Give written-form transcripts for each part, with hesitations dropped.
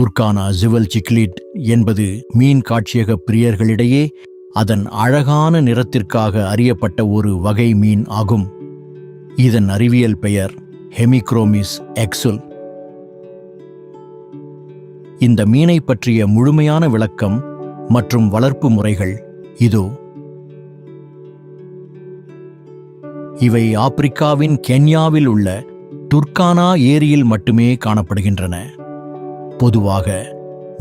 துர்கானா jewel cichlid என்பது மீன் காட்சியக பிரியர்களிடையே அதன் அழகான நிறத்திற்காக அறியப்பட்ட ஒரு வகை மீன் ஆகும். இதன் அறிவியல் பெயர் ஹெமிக்ரோமிஸ் எக்ஸுல். இந்த மீனை பற்றிய முழுமையான விளக்கம் மற்றும் வளர்ப்பு முறைகள் இதோ. இவை ஆப்பிரிக்காவின் கென்யாவில் உள்ள துர்கானா ஏரியில் மட்டுமே காணப்படுகின்றன. பொதுவாக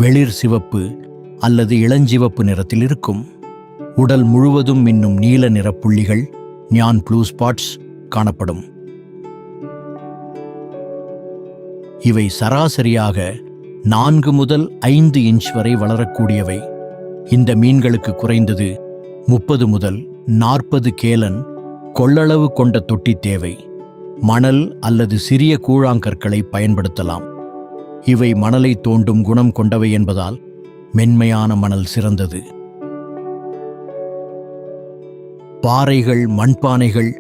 வெளிர் சிவப்பு அல்லது இளஞ்சிவப்பு நிறத்தில் இருக்கும். உடல் முழுவதும் மின்னும் நீல நிற புள்ளிகள் நியான் ப்ளூ ஸ்பாட்ஸ் காணப்படும். இவை சராசரியாக 4 முதல் 5 இன்ச் வரை வளரக்கூடியவை. இந்த மீன்களுக்கு குறைந்தது 30 முதல் 40 கேலன் கொள்ளளவு கொண்ட தொட்டி தேவை. மணல் அல்லது சிறிய கூழாங்கற்களை பயன்படுத்தலாம். இவை மணலை தோண்டும் குணம் கொண்டவை என்பதால் மென்மையான மணல் சிறந்தது. பாறைகள், மண்பானைகள்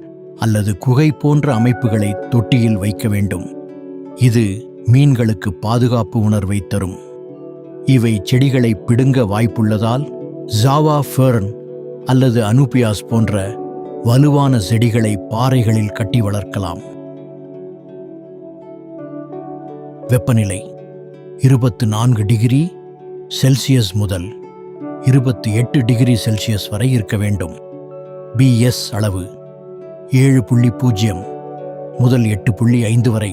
அல்லது குகை போன்ற அமைப்புகளை தொட்டியில் வைக்க வேண்டும். இது மீன்களுக்கு பாதுகாப்பு உணர்வை தரும். இவை செடிகளை பிடுங்க வாய்ப்புள்ளதால் ஜாவா ஃபெர்ன் அல்லது அனுபியாஸ் போன்ற வலுவான செடிகளை பாறைகளில் கட்டி வளர்க்கலாம். வெப்பநிலை 24 டிகிரி செல்சியஸ் முதல் 28 டிகிரி செல்சியஸ் வரை இருக்க வேண்டும். பிஎஸ் அளவு 7.0 முதல் 8.5 வரை.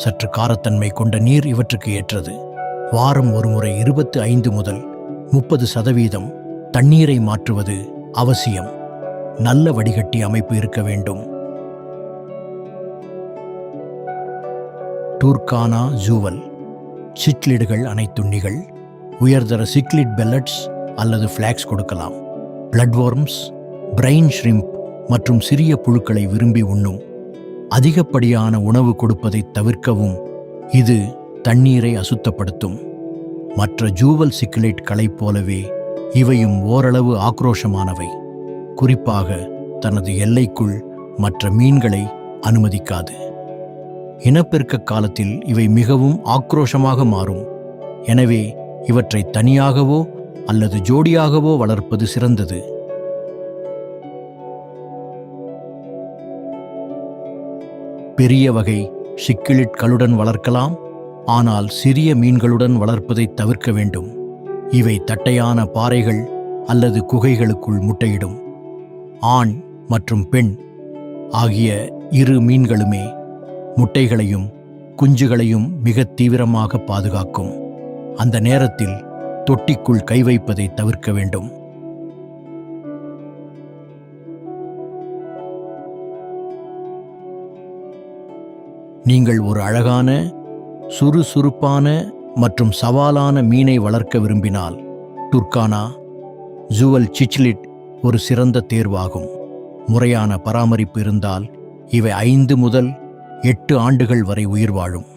சற்று காரத்தன்மை கொண்ட நீர் இவற்றுக்கு ஏற்றது. வாரம் ஒரு முறை 25 முதல் 30% தண்ணீரை மாற்றுவது அவசியம். நல்ல வடிகட்டி அமைப்பு இருக்க வேண்டும். துர்கானா ஜுவல் சிக்லிடுகள் அனைத்துண்ணிகள். உயர்தர சிக்லிட் பெல்லட்ஸ் அல்லது ஃபிளாக்ஸ் கொடுக்கலாம். பிளட்வொர்ம்ஸ், பிரைன் ஷ்ரிம்ப் மற்றும் சிறிய புழுக்களை விரும்பி உண்ணும். அதிகப்படியான உணவு கொடுப்பதை தவிர்க்கவும். இது தண்ணீரை அசுத்தப்படுத்தும். மற்ற ஜூவல் சிக்லிட்களைப் போலவே இவையும் ஓரளவு ஆக்ரோஷமானவை. குறிப்பாக தனது எல்லைக்குள் மற்ற மீன்களை அனுமதிக்காது. இனப்பெருக்க காலத்தில் இவை மிகவும் ஆக்ரோஷமாக மாறும். எனவே இவற்றை தனியாகவோ அல்லது ஜோடியாகவோ வளர்ப்பது சிறந்தது. பெரிய வகை சிக்கிலிட்களுடன் வளர்க்கலாம், ஆனால் சிறிய மீன்களுடன் வளர்ப்பதை தவிர்க்க வேண்டும். இவை தட்டையான பாறைகள் அல்லது குகைகளுக்குள் முட்டையிடும். ஆண் மற்றும் பெண் ஆகிய இரு மீன்களுமே முட்டைகளையும் குஞ்சுகளையும் மிக தீவிரமாக பாதுகாக்கும். அந்த நேரத்தில் தொட்டிக்குள் கை வைப்பதை தவிர்க்க வேண்டும். நீங்கள் ஒரு அழகான, சுறுசுறுப்பான மற்றும் சவாலான மீனை வளர்க்க விரும்பினால் துர்கானா ஜுவல் சிக்லிட் ஒரு சிறந்த தேர்வாகும். முறையான பராமரிப்பு இருந்தால் இவை 5 முதல் 8 ஆண்டுகள் வரை உயிர் வாழும்.